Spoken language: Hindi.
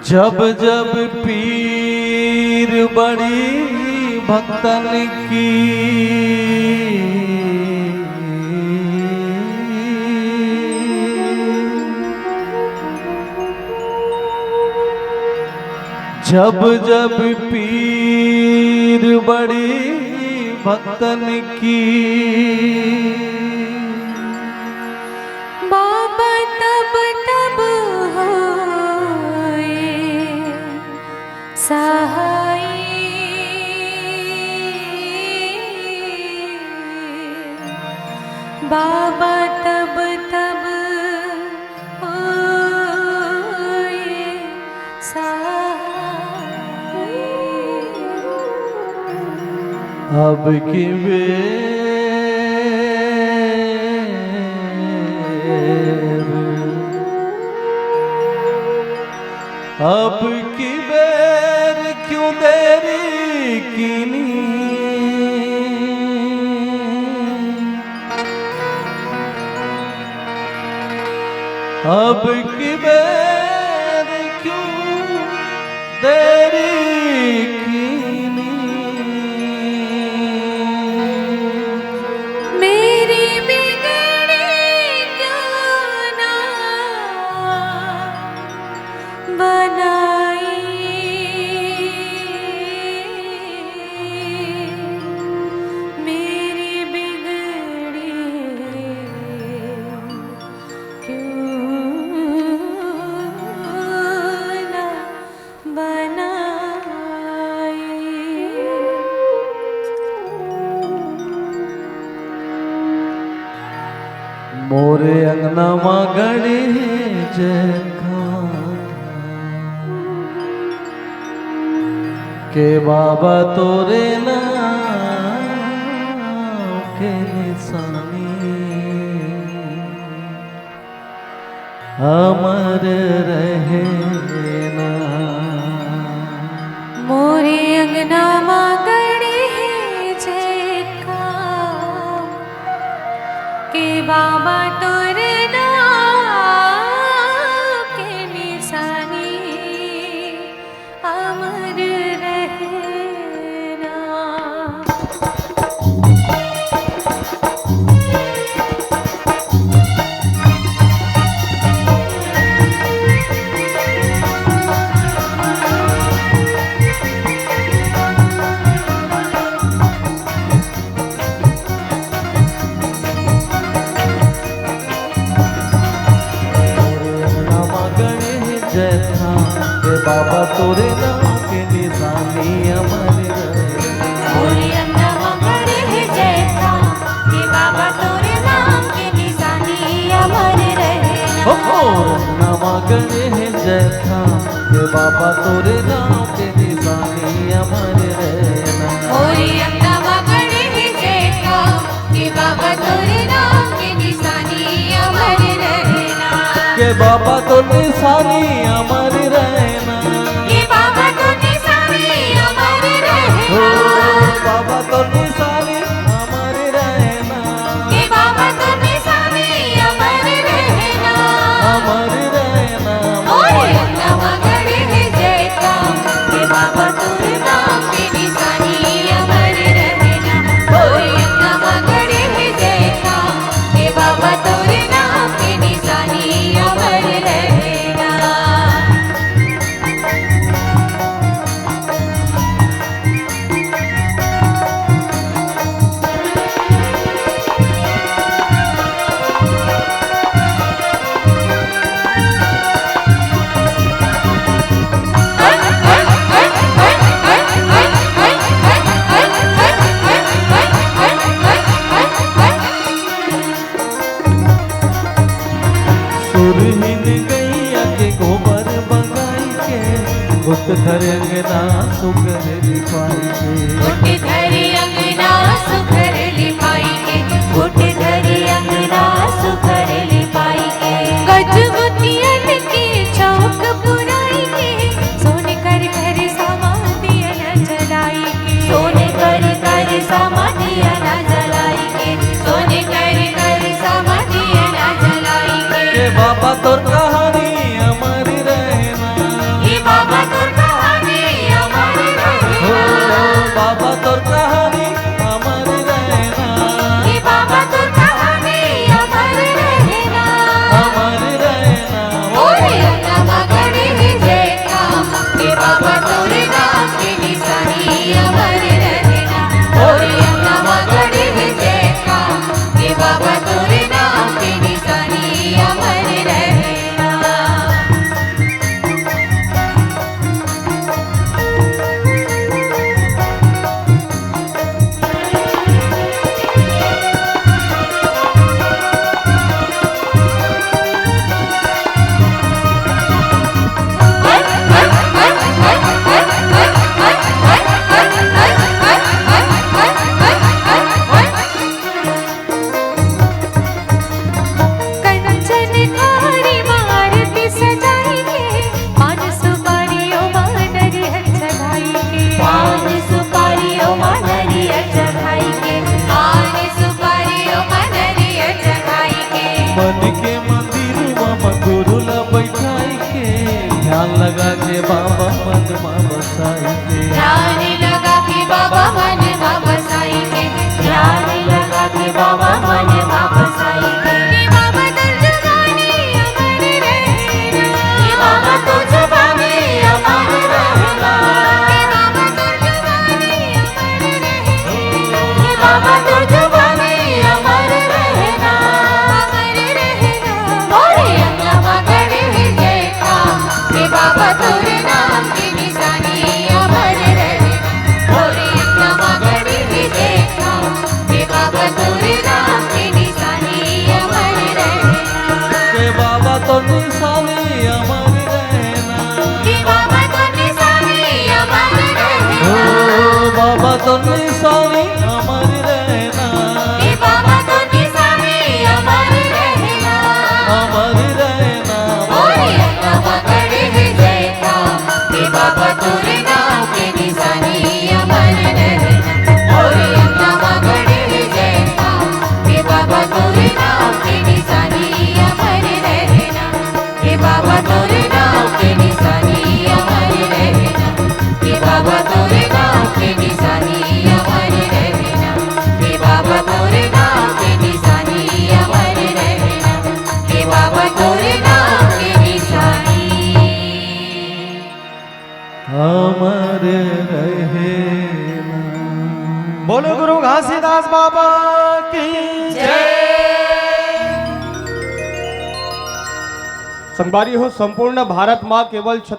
जब जब पीर बड़ी भक्तन की जब जब पीर बड़ी भक्तन की बाबा तब तब होए सहाय बाबा तब तब होए सहाय अब की अब की बेर क्यों देरी कीनी अब की बेर क्यों देरी कीनी मेरी बिगड़ी क्यों ना बनाई मेरी बिगड़ी क्यों ना बनाई मोरे अंगना मां गणी जखा के बाबा तोरे नाम के निशानी अमर रहे ना मोरे अंगना मां गड़े जय काम के बाबा तोरे नाम के निशानी अमर रहना बाबा तोरे नाम के निशानी अमर रहे मोरे अंगना मां गड़े जय काम के बाबा तोरे नाम के निशानी अमर रहना नामा गणे जय था के बाबा तोरे नाम के निशानी अमर रहना मोरे अंगना मां गड़े जय काम के बाबा तोरे नाम के निशानी अमर रहना के बाबा तो निशानी अमर रहना ये बाबा तो निशानी अमर हो रहना बाबा तो निशानी अमर रहना ये बाबा तो निशानी अमर रहना अमर रहना मोरे अंगना मां गड़े जय काम के बाबा तोरे नाम के निशानी अमर रहना मोरे अंगना मां गड़े जय काम के बाबा तोरे नाम के निशानी अमर रहना सुरहीन गैया के गोबर बगाई के उठ घर अंगना सुगर लिपाई के उठ धरी अंगना सुखर लिपाई के उठ धरी अंगना सुखर लिपाई के गजमुतियन की चौक पुराई के सोने कर कर सामान दिया न जलाई के सोने कर कर सामान दिया न जलाई के सोने कर कर सामान दिया न जलाई के बाबा तोर कहानी अमर रहना ये बाबा मन में बसाई के ध्यान लगा के बाबा मन में बसाई के ध्यान लगा के बाबा मन में बसाई के बाबा तुझ जाने अमर रहना बाबा तुझ जाने अमर रहना अमर रहना मोरे अंगवा गड़े जय का हे बाबा तोरे नाम की निशानी अमर रहना मोरे अंगवा गड़े जय का हे बाबा तोरे नाम की निशानी अमर रहना के बाबा तो निशानी अमर रहना हे बाबा तो निशानी अमर रहना ओ बाबा तो निशानी अमर रहना हे बाबा तो निशानी अमर रहना अमर रहना मोरे अंगवा गड़े जय का हे बाबा तोरे नाम की निशानी अमर रहना मोरे अंगवा गड़े जय का हे बाबा तोरे नाम की निशानी अमर रहना हे बाबा तोरे नाम की निशानी अमर रहना हे बाबा तोरे नाम की निशानी अमर रहना हे बाबा तोरे नाम की निशानी अमर रहना हे बाबा तोरे नाम की निशानी अमर रहना। बोलो गुरु घासीदास बाबा की जय। संगवारी हो संपूर्ण भारत में केवल 36